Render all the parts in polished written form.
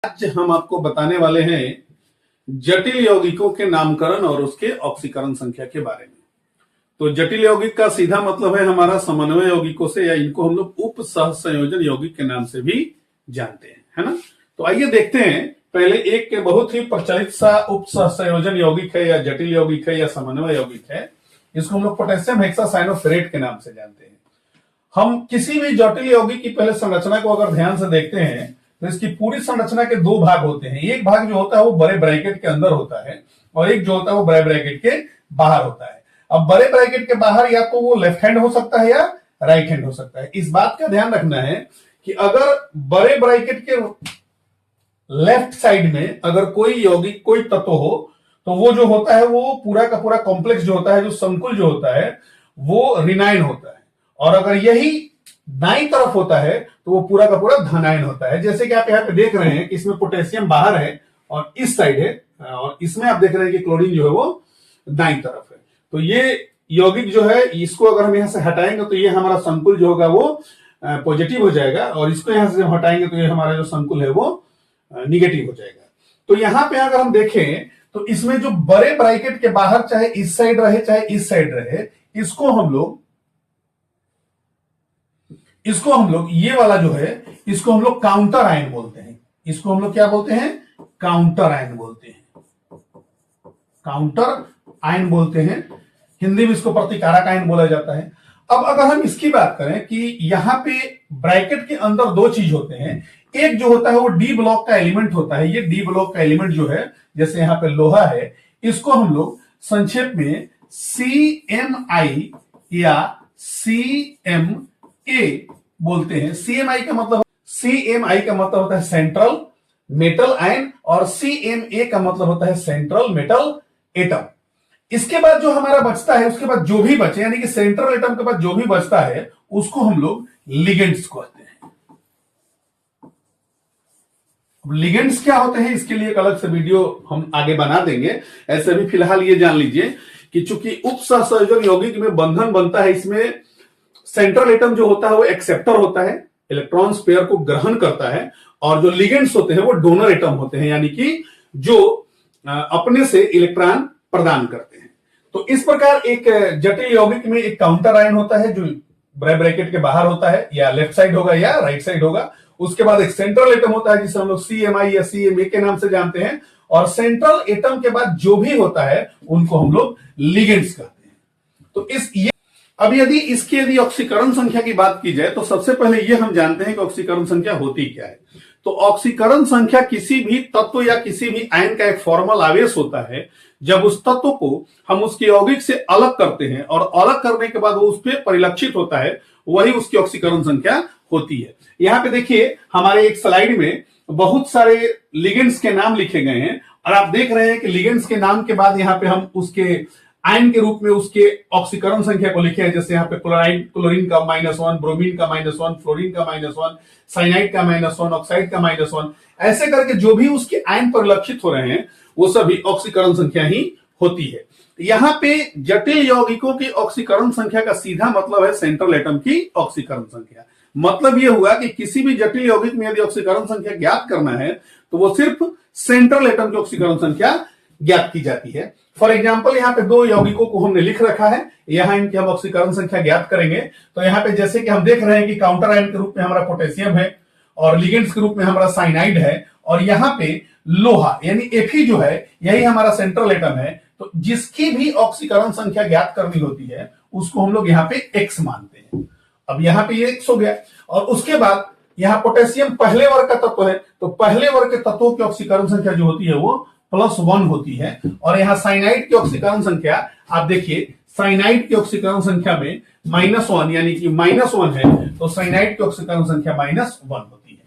आज हम आपको बताने वाले हैं जटिल यौगिकों के नामकरण और उसके ऑक्सीकरण संख्या के बारे में। तो जटिल यौगिक का सीधा मतलब है हमारा समन्वय यौगिकों से, या इनको हम लोग उप सहसंयोजन यौगिक के नाम से भी जानते हैं, है ना। तो आइए देखते हैं, पहले एक के बहुत ही प्रचलित सा उप सहसंयोजन यौगिक है या जटिल यौगिक है या समन्वय यौगिक है, इसको हम लोग पोटेशियम हेक्सासाइनोफेरेट के नाम से जानते हैं। हम किसी भी जटिल यौगिक की पहले संरचना को अगर ध्यान से देखते हैं तो इसकी पूरी संरचना के दो भाग होते हैं। एक भाग जो होता है वो बड़े ब्रैकेट के अंदर होता है और एक जो होता है वो बड़े ब्रैकेट के बाहर होता है। अब बड़े ब्रैकेट के बाहर या तो वो लेफ्ट हैंड हो सकता है या राइट हैंड हो सकता है। इस बात का ध्यान रखना है कि अगर बड़े ब्रैकेट के लेफ्ट साइड में अगर कोई यौगिक कोई तत्व हो तो वो जो होता है वो पूरा का पूरा कॉम्प्लेक्स जो होता है, जो संकुल जो होता है वो रिनाइन होता है, और अगर यही दाईं तरफ होता है तो वो पूरा का पूरा धनायन होता है। जैसे कि आप यहाँ पे देख रहे हैं कि इसमें पोटेशियम बाहर है और इस साइड है, और इसमें आप देख रहे हैं कि क्लोरीन जो है वो दाईं तरफ है। तो ये यौगिक जो है इसको अगर हम यहाँ से हटाएंगे तो ये हमारा संकुल जो होगा वो पॉजिटिव हो जाएगा, और इसको यहां से हटाएंगे तो ये हमारा जो संकुल है वो निगेटिव हो जाएगा। तो यहां पे अगर हम देखें तो इसमें जो बड़े ब्रैकेट के बाहर चाहे इस साइड रहे चाहे इस साइड रहे, इसको हम लोग ये वाला जो है इसको हम लोग काउंटर आयन बोलते हैं। इसको हम लोग क्या बोलते हैं? काउंटर आयन बोलते हैं। काउंटर आयन बोलते हैं, हिंदी में इसको प्रतिकारक आयन बोला जाता है। अब अगर हम इसकी बात करें कि यहां पे ब्रैकेट के अंदर दो चीज होते हैं। एक जो होता है वो डी ब्लॉक का एलिमेंट होता है। ये डी ब्लॉक का एलिमेंट जो है, जैसे यहां पे लोहा है, इसको हम लोग संक्षेप में CMI या CMA बोलते हैं। CMI का मतलब होता है सेंट्रल मेटल आयन, और CMA का मतलब होता है सेंट्रल मेटल एटम। इसके बाद जो हमारा बचता है, उसके बाद जो भी बचे, यानी कि सेंट्रल एटम के बाद जो भी बचता है उसको हम लोग लिगेंड्स कहते हैं। अब लिगेंड्स क्या होते हैं इसके लिए एक अलग से वीडियो हम आगे बना देंगे। ऐसे भी फिलहाल ये जान लीजिए कि चूंकि उप सहसंयोजन यौगिक में बंधन बनता है, इसमें सेंट्रल एटम जो होता है वो एक्सेप्टर होता है, इलेक्ट्रॉन्स पेयर को ग्रहण करता है, और जो लिगेंड्स होते हैं वो डोनर एटम होते हैं, यानी कि जो अपने से इलेक्ट्रॉन प्रदान करते हैं। तो इस प्रकार एक जटिल यौगिक में एक काउंटर आयन होता है जो बड़े ब्रैकेट के बाहर होता है, या लेफ्ट साइड होगा या राइट साइड होगा। उसके बाद एक सेंट्रल एटम होता है जिसे हम लोग CMI या CMA के नाम से जानते हैं, और सेंट्रल एटम के बाद जो भी होता है उनको हम लोग लिगेंड्स कहते हैं। तो अब यदि ऑक्सीकरण संख्या की बात की जाए तो सबसे पहले ये हम जानते हैं कि ऑक्सीकरण संख्या होती क्या है। तो ऑक्सीकरण संख्या किसी भी तत्व या किसी भी आयन का एक फॉर्मल आवेश होता है। जब उस तत्व को हम उसके यौगिक से अलग करते हैं और अलग करने के बाद वो उस पर परिलक्षित होता है, वही उसकी ऑक्सीकरण संख्या होती है। यहाँ पे देखिए हमारे एक स्लाइड में बहुत सारे लिगेंड्स के नाम लिखे गए हैं, और आप देख रहे हैं कि लिगेंड्स के नाम के बाद यहाँ पे हम उसके आयन के रूप में उसके ऑक्सीकरण संख्या को लिखे हैं। जैसे यहाँ पे क्लोरीन का -1, ब्रोमीन का -1, फ्लोरीन का -1, साइनाइड का -1, ऑक्साइड का -1, ऐसे करके जो भी उसके आयन परिलक्षित हो रहे हैं वो सभी ऑक्सीकरण संख्या ही होती है। यहाँ पे जटिल यौगिकों की ऑक्सीकरण संख्या का सीधा मतलब है सेंट्रल एटम की ऑक्सीकरण संख्या। मतलब यह हुआ कि किसी भी जटिल यौगिक में यदि ऑक्सीकरण संख्या ज्ञात करना है तो वो सिर्फ सेंट्रल एटम की ऑक्सीकरण संख्या ज्ञात की जाती है। फॉर एग्जाम्पल यहाँ पे दो यौगिकों को हमने लिख रखा है, यहाँ इनकी हम ऑक्सीकरण संख्या ज्ञात करेंगे। तो यहाँ पे जैसे कि हम देख रहे हैं कि काउंटर आयन के रूप में हमारा पोटेशियम है, और लिगेंड्स के रूप में हमारा साइनाइड है, और यहाँ पे लोहा यानी Fe जो है यही हमारा सेंट्रल एटम है। तो जिसकी भी ऑक्सीकरण संख्या ज्ञात करनी होती है उसको हम लोग यहाँ पे X मानते हैं। अब यहाँ पे ये X हो गया, और उसके बाद यहाँ पोटेशियम पहले वर्ग का तत्व है, तो पहले वर्ग के तत्वों की ऑक्सीकरण संख्या जो होती है वो +1 होती है। और यहाँ साइनाइड की ऑक्सीकरण संख्या आप देखिए, साइनाइड की ऑक्सीकरण संख्या में -1 यानी कि -1 है, तो साइनाइड की ऑक्सीकरण संख्या -1 होती है।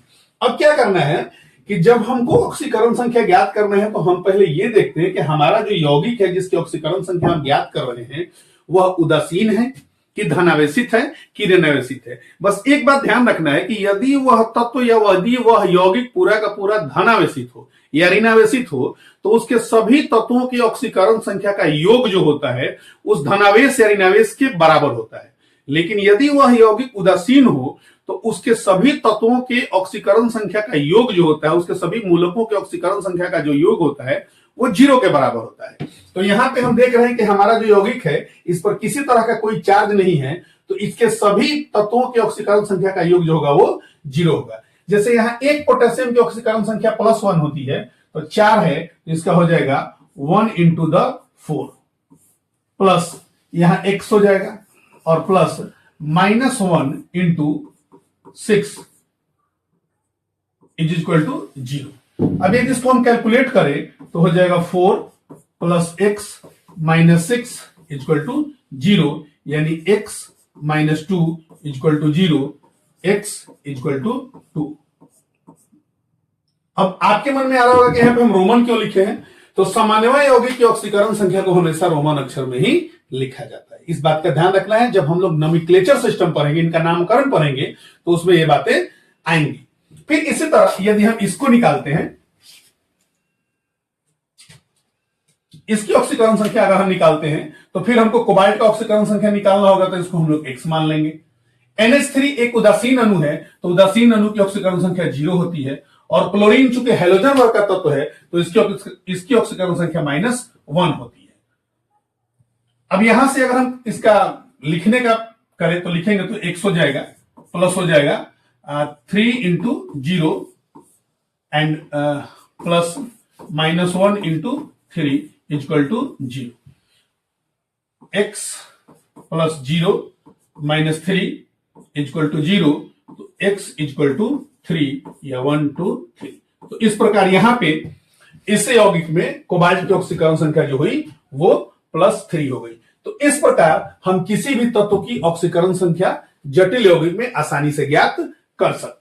अब क्या करना है कि जब हमको ऑक्सीकरण संख्या ज्ञात करना है तो हम पहले ये देखते हैं कि हमारा जो यौगिक है जिसकी ऑक्सीकरण संख्या हम ज्ञात कर रहे हैं वह उदासीन है कि धनावेशित है कि ऋणावेशित है। बस एक बात ध्यान रखना है कि यदि वह तत्व या यदि वह यौगिक पूरा का पूरा धनावेशित हो या ऋणावेशित हो तो उसके सभी तत्वों की ऑक्सीकरण संख्या का योग जो होता है उस धनावेश या ऋणावेश के बराबर होता है। लेकिन यदि वह यौगिक उदासीन हो तो उसके सभी तत्वों के ऑक्सीकरण संख्या का योग जो होता है, उसके सभी मूलकों के ऑक्सीकरण संख्या का जो योग होता है वो 0 के बराबर होता है। तो यहां पे हम देख रहे हैं कि हमारा जो यौगिक है इस पर किसी तरह का कोई चार्ज नहीं है, तो इसके सभी तत्वों के ऑक्सीकरण संख्या का योग जो होगा वो 0 होगा। जैसे यहाँ एक पोटेशियम की ऑक्सीकरण संख्या +1 होती है, तो 4 है, तो इसका हो जाएगा 1 into the 4 प्लस यहां x हो जाएगा और plus -1 into 6 is equal to 0। अब यदि इसको हम कैलकुलेट करें तो हो जाएगा 4 plus x minus 6 equal to 0, यानी x minus 2 equal to 0, x equal to 2। अब आपके मन में आ रहा होगा कि यहां पे हम रोमन क्यों लिखे हैं, तो सामान्यतः यौगिक की ऑक्सीकरण संख्या को हमेशा रोमन अक्षर में ही लिखा जाता है। इस बात का ध्यान रखना है, जब हम लोग नोमेनक्लेचर सिस्टम पढ़ेंगे, इनका नामकरण पढ़ेंगे, तो उसमें ये बातें आएंगी। फिर इसी तरह यदि हम इसको निकालते हैं, इसकी ऑक्सीकरण संख्या अगर हम निकालते हैं तो फिर हमको कोबाल्ट का ऑक्सीकरण संख्या निकालना होगा, तो इसको हम लोग x मान लेंगे। NH3 एक उदासीन अणु है, तो उदासीन अणु की ऑक्सीकरण संख्या 0 होती है, और क्लोरीन चूंकि हैलोजन वर्ग का तत्व है तो इसकी ऑक्सीकरण संख्या -1 होती है। अब यहां से अगर हम इसका लिखने का करें तो लिखेंगे तो x हो जाएगा, प्लस हो जाएगा 3 into 0 and plus -1 into 3 equal to 0। x plus 0 minus 3 equal to 0, तो x इक्वल टू 3 या 1 2 3। तो इस प्रकार यहां पे इस यौगिक में कोबाल्ट की ऑक्सीकरण संख्या जो हुई वो +3 हो गई। तो इस प्रकार हम किसी भी तत्व की ऑक्सीकरण संख्या जटिल यौगिक में आसानी से ज्ञात कर सकते हैं।